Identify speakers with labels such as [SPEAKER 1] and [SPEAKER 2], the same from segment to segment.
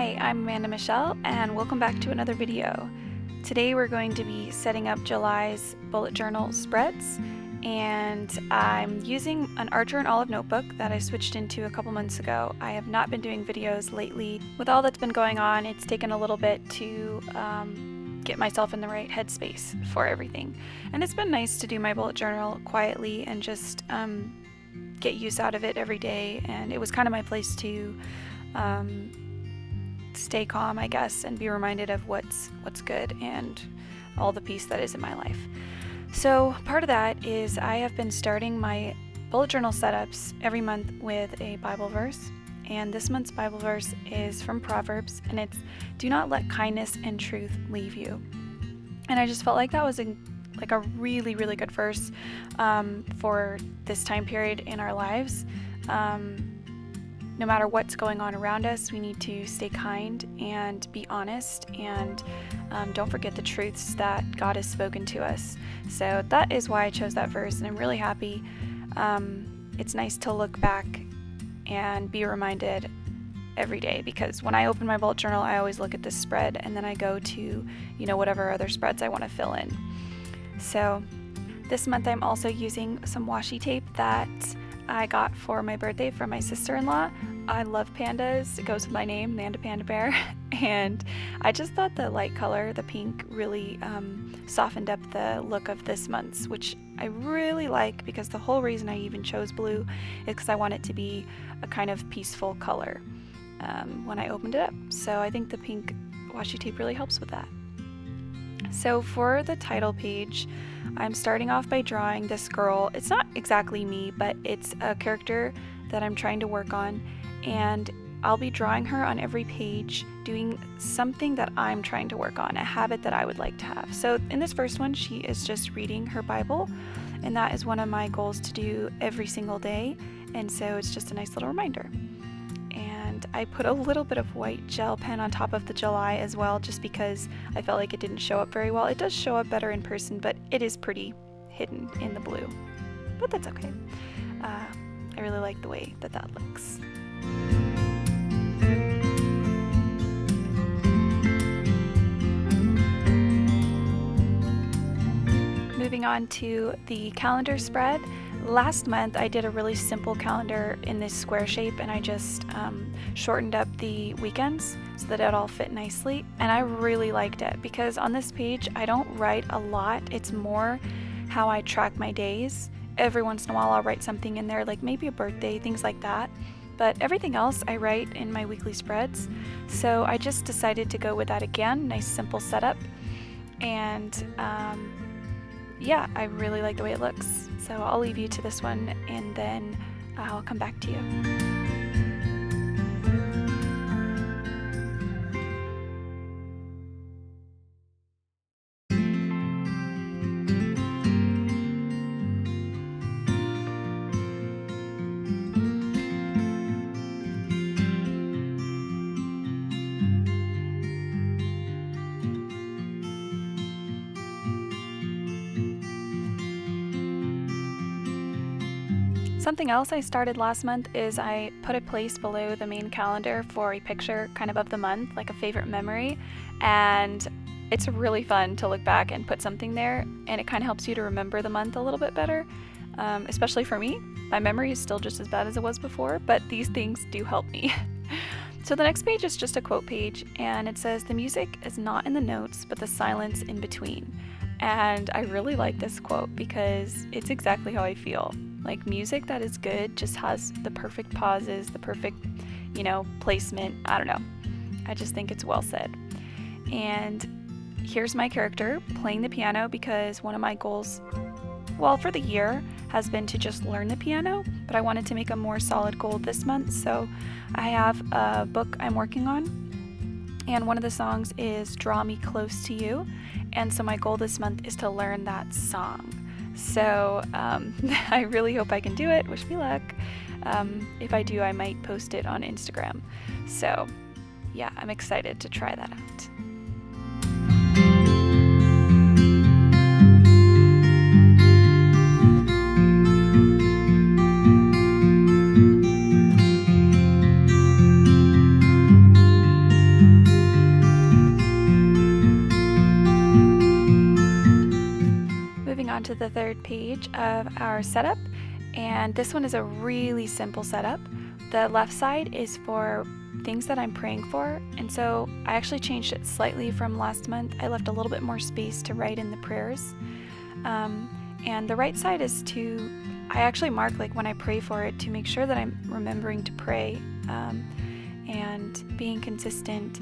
[SPEAKER 1] Hi, I'm Amanda Michelle, and welcome back to another video. Today we're going to be setting up July's bullet journal spreads, and I'm using an Archer and Olive notebook that I switched into a couple months ago. I have not been doing videos lately. With all that's been going on, it's taken a little bit to get myself in the right headspace for everything. And it's been nice to do my bullet journal quietly and just get use out of it every day, and it was kind of my place to stay calm, I guess, and be reminded of what's good and all the peace that is in my life. So part of that is I have been starting my bullet journal setups every month with a Bible verse, and this month's Bible verse is from Proverbs, and it's "Do not let kindness and truth leave you." And I just felt like that was a really good verse for this time period in our lives. No matter what's going on around us, we need to stay kind and be honest, and don't forget the truths that God has spoken to us. So that is why I chose that verse, and I'm really happy. It's nice to look back and be reminded every day, because when I open my bullet journal, I always look at this spread, and then I go to, whatever other spreads I want to fill in. So this month I'm also using some washi tape that I got for my birthday from my sister-in-law. I love pandas. It goes with my name, Amanda Panda Bear. And I just thought the light color, the pink, really softened up the look of this month's, which I really like, because the whole reason I even chose blue is because I want it to be a kind of peaceful color when I opened it up. So I think the pink washi tape really helps with that. So for the title page, I'm starting off by drawing this girl. It's not exactly me, but it's a character that I'm trying to work on, and I'll be drawing her on every page, doing something that I'm trying to work on, a habit that I would like to have. So in this first one, she is just reading her Bible, and that is one of my goals to do every single day, and so it's just a nice little reminder. And I put a little bit of white gel pen on top of the July as well, just because I felt like it didn't show up very well. It does show up better in person, but it is pretty hidden in the blue. But that's okay. I really like the way that looks. Moving on to the calendar spread. Last month I did a really simple calendar in this square shape, and I just shortened up the weekends so that it all fit nicely, and I really liked it because on this page I don't write a lot. It's more how I track my days. Every once in a while I'll write something in there, like maybe a birthday, things like that, but everything else I write in my weekly spreads. So I just decided to go with that again. Nice simple setup, and yeah, I really like the way it looks. So I'll leave you to this one, and then I'll come back to you. Something else I started last month is I put a place below the main calendar for a picture kind of the month, like a favorite memory, and it's really fun to look back and put something there, and it kind of helps you to remember the month a little bit better, especially for me. My memory is still just as bad as it was before, but these things do help me. So the next page is just a quote page, and it says, "The music is not in the notes, but the silence in between." And I really like this quote because it's exactly how I feel. Like, music that is good just has the perfect pauses, the perfect, placement. I don't know. I just think it's well said. And here's my character playing the piano, because one of my goals, for the year, has been to just learn the piano, but I wanted to make a more solid goal this month. So I have a book I'm working on, and one of the songs is "Draw Me Close to You." And so my goal this month is to learn that song. So I really hope I can do it. Wish me luck. If I do, I might post it on Instagram. So yeah, I'm excited to try that out. to the third page of our setup, and this one is a really simple setup. The left side is for things that I'm praying for, and so I actually changed it slightly from last month. I left a little bit more space to write in the prayers. And the right side is I actually mark like when I pray for it to make sure that I'm remembering to pray and being consistent.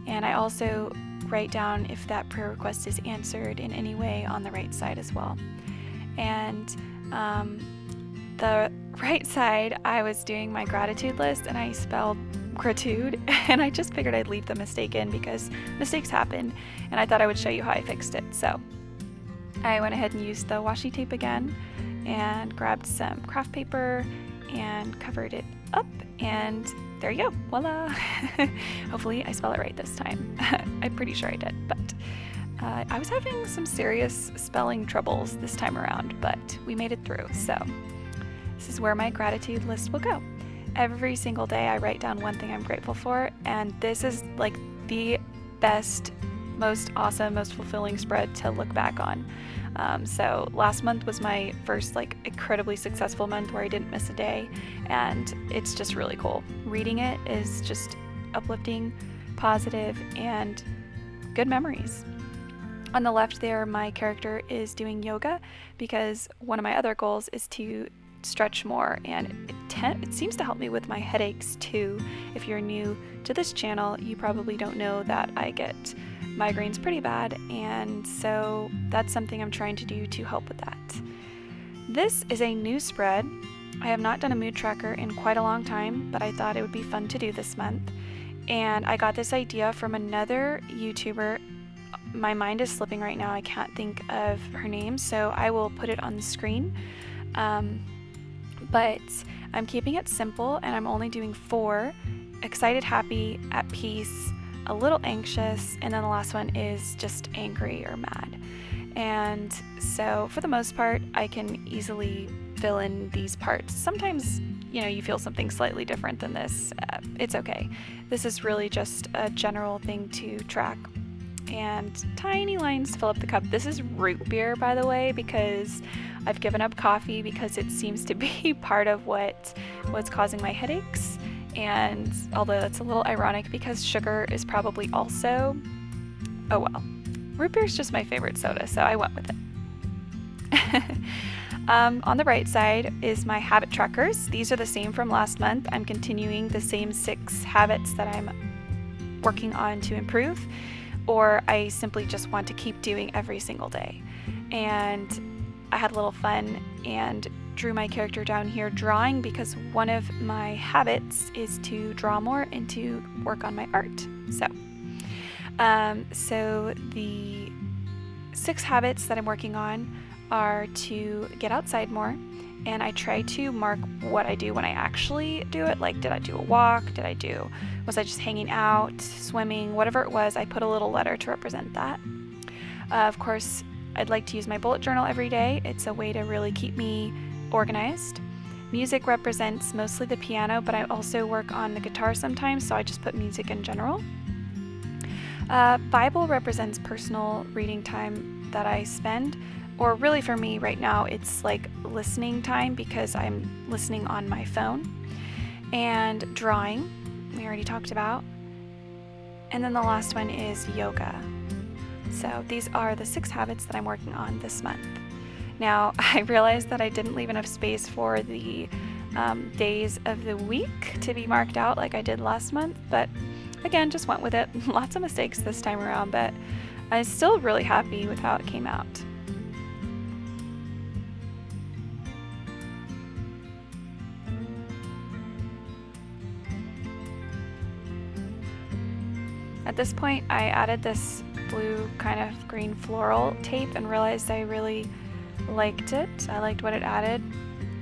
[SPEAKER 1] And I also write down if that prayer request is answered in any way on the right side as well. And the right side, I was doing my gratitude list and I spelled gratude, and I just figured I'd leave the mistake in because mistakes happen, and I thought I would show you how I fixed it. So I went ahead and used the washi tape again and grabbed some craft paper and covered it up, and there you go, voila. Hopefully I spell it right this time. I'm pretty sure I did, but I was having some serious spelling troubles this time around, but we made it through. So this is where my gratitude list will go. Every single day I write down one thing I'm grateful for, and this is like the best, most awesome, most fulfilling spread to look back on. So last month was my first like incredibly successful month where I didn't miss a day, and it's just really cool. Reading it is just uplifting, positive, and good memories. On the left there, my character is doing yoga because one of my other goals is to stretch more, and it seems to help me with my headaches too. If you're new to this channel, you probably don't know that I get migraines pretty bad, and so that's something I'm trying to do to help with that. This is a new spread. I have not done a mood tracker in quite a long time, but I thought it would be fun to do this month, and I got this idea from another YouTuber. My mind is slipping right now. I can't think of her name, so I will put it on the screen. But I'm keeping it simple, and I'm only doing 4: excited, happy, at peace, a little anxious, and then the last one is just angry or mad. And so for the most part, I can easily fill in these parts. Sometimes, you feel something slightly different than this. It's okay. This is really just a general thing to track. And tiny lines to fill up the cup. This is root beer, by the way, because I've given up coffee because it seems to be part of what's causing my headaches. And although that's a little ironic because sugar is probably also, oh well, root beer is just my favorite soda, so I went with it. On the right side is my habit trackers. These are the same from last month. I'm continuing the same 6 habits that I'm working on to improve, or I simply just want to keep doing every single day. And I had a little fun and drew my character down here drawing because one of my habits is to draw more and to work on my art. So the 6 habits that I'm working on are to get outside more, and I try to mark what I do when I actually do it. Like, did I do a walk? Was I just hanging out, swimming, whatever it was, I put a little letter to represent that. Of course, I'd like to use my bullet journal every day. It's a way to really keep me organized. Music represents mostly the piano, but I also work on the guitar sometimes, so I just put music in general. Bible represents personal reading time that I spend, or really for me right now, it's like listening time because I'm listening on my phone. And drawing, we already talked about. And then the last one is yoga. So these are the 6 habits that I'm working on this month. Now, I realized that I didn't leave enough space for the days of the week to be marked out like I did last month, but again, just went with it. Lots of mistakes this time around, but I'm still really happy with how it came out. At this point, I added this blue kind of green floral tape and realized I really liked it. I liked what it added,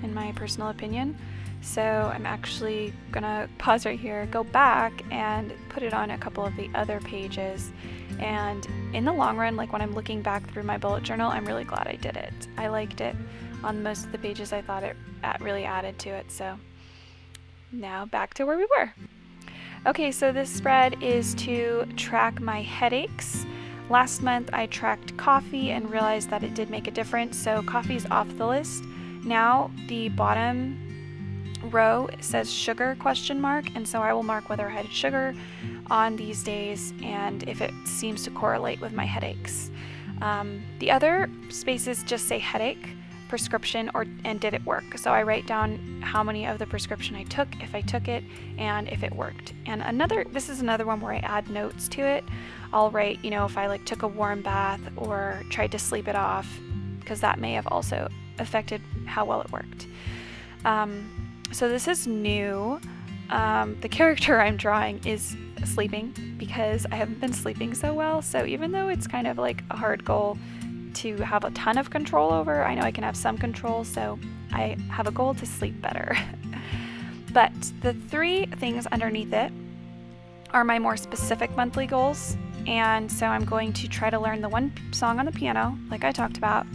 [SPEAKER 1] in my personal opinion. So I'm actually gonna pause right here, go back and put it on a couple of the other pages. And in the long run, like when I'm looking back through my bullet journal, I'm really glad I did it. I liked it on most of the pages. I thought it really added to it. So now back to where we were. Okay, so this spread is to track my headaches. Last month I tracked coffee and realized that it did make a difference, so coffee's off the list. Now the bottom row says sugar ? And so I will mark whether I had sugar on these days and if it seems to correlate with my headaches. The other spaces just say headache, prescription, and did it work. So I write down how many of the prescription I took, if I took it, and if it worked. And this is another one where I add notes to it. I'll write, if I took a warm bath or tried to sleep it off, because that may have also affected how well it worked. So this is new. The character I'm drawing is sleeping because I haven't been sleeping so well. So even though it's kind of like a hard goal to have a ton of control over, I know I can have some control, so I have a goal to sleep better. But the 3 things underneath it are my more specific monthly goals, and so I'm going to try to learn the one song on the piano, like I talked about.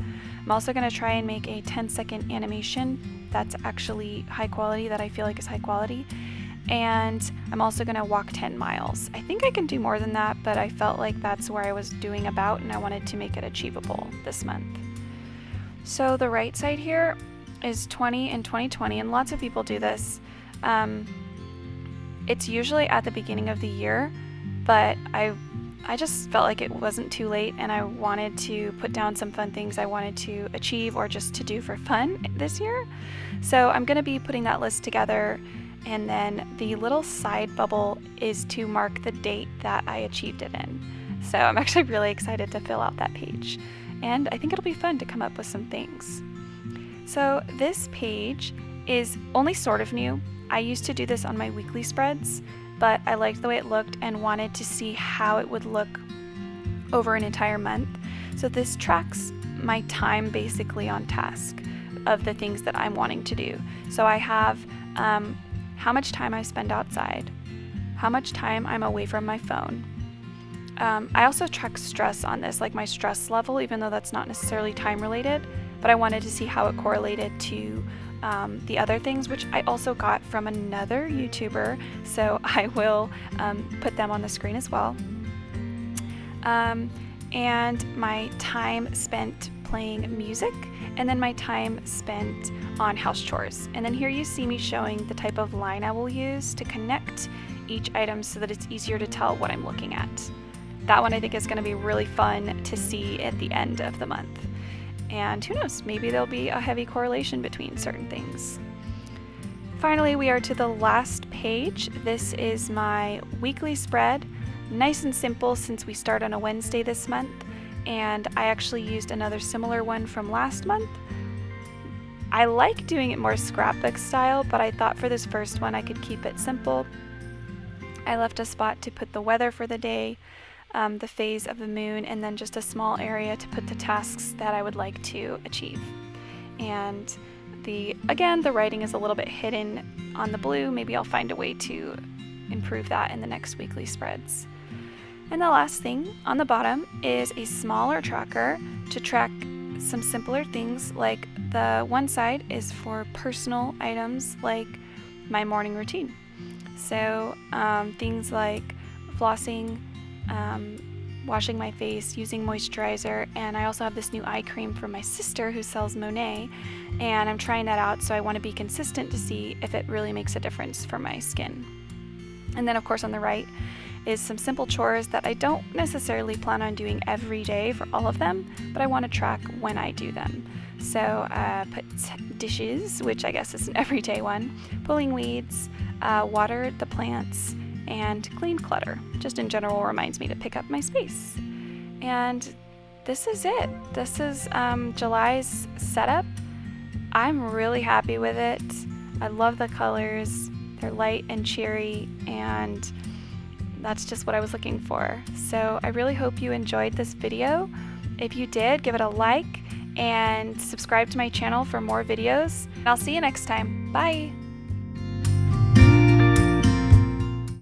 [SPEAKER 1] I'm also going to try and make a 10-second animation that's actually high quality, that I feel like is high quality. And I'm also going to walk 10 miles. I think I can do more than that, but I felt like that's where I was doing about, and I wanted to make it achievable this month. So the right side here is 20 and 2020, and lots of people do this. It's usually at the beginning of the year, but I just felt like it wasn't too late, and I wanted to put down some fun things I wanted to achieve or just to do for fun this year. So I'm going to be putting that list together. And then the little side bubble is to mark the date that I achieved it in. So I'm actually really excited to fill out that page. And I think it'll be fun to come up with some things. So this page is only sort of new. I used to do this on my weekly spreads, but I liked the way it looked and wanted to see how it would look over an entire month. So this tracks my time basically on task of the things that I'm wanting to do. So I have how much time I spend outside, how much time I'm away from my phone. I also track stress on this, like my stress level, even though that's not necessarily time related, but I wanted to see how it correlated to the other things, which I also got from another YouTuber, so I will put them on the screen as well. And my time spent playing music, and then my time spent on house chores. And then here you see me showing the type of line I will use to connect each item so that it's easier to tell what I'm looking at. That one I think is going to be really fun to see at the end of the month. And who knows, maybe there'll be a heavy correlation between certain things. Finally, we are to the last page. This is my weekly spread. Nice and simple since we start on a Wednesday this month, and I actually used another similar one from last month. I like doing it more scrapbook style, but I thought for this first one I could keep it simple. I left a spot to put the weather for the day, the phase of the moon, and then just a small area to put the tasks that I would like to achieve. And again, the writing is a little bit hidden on the blue. Maybe I'll find a way to improve that in the next weekly spreads. And the last thing on the bottom is a smaller tracker to track some simpler things, like the one side is for personal items like my morning routine. So things like flossing, washing my face, using moisturizer, and I also have this new eye cream from my sister who sells Monet, and I'm trying that out, so I want to be consistent to see if it really makes a difference for my skin. And then of course on the right is some simple chores that I don't necessarily plan on doing every day for all of them, but I want to track when I do them. So put dishes, which I guess is an everyday one, pulling weeds, water the plants, and clean clutter. Just in general reminds me to pick up my space. And this is it. This is July's setup. I'm really happy with it. I love the colors. They're light and cheery, and that's just what I was looking for. So I really hope you enjoyed this video. If you did, give it a like and subscribe to my channel for more videos. I'll see you next time. Bye!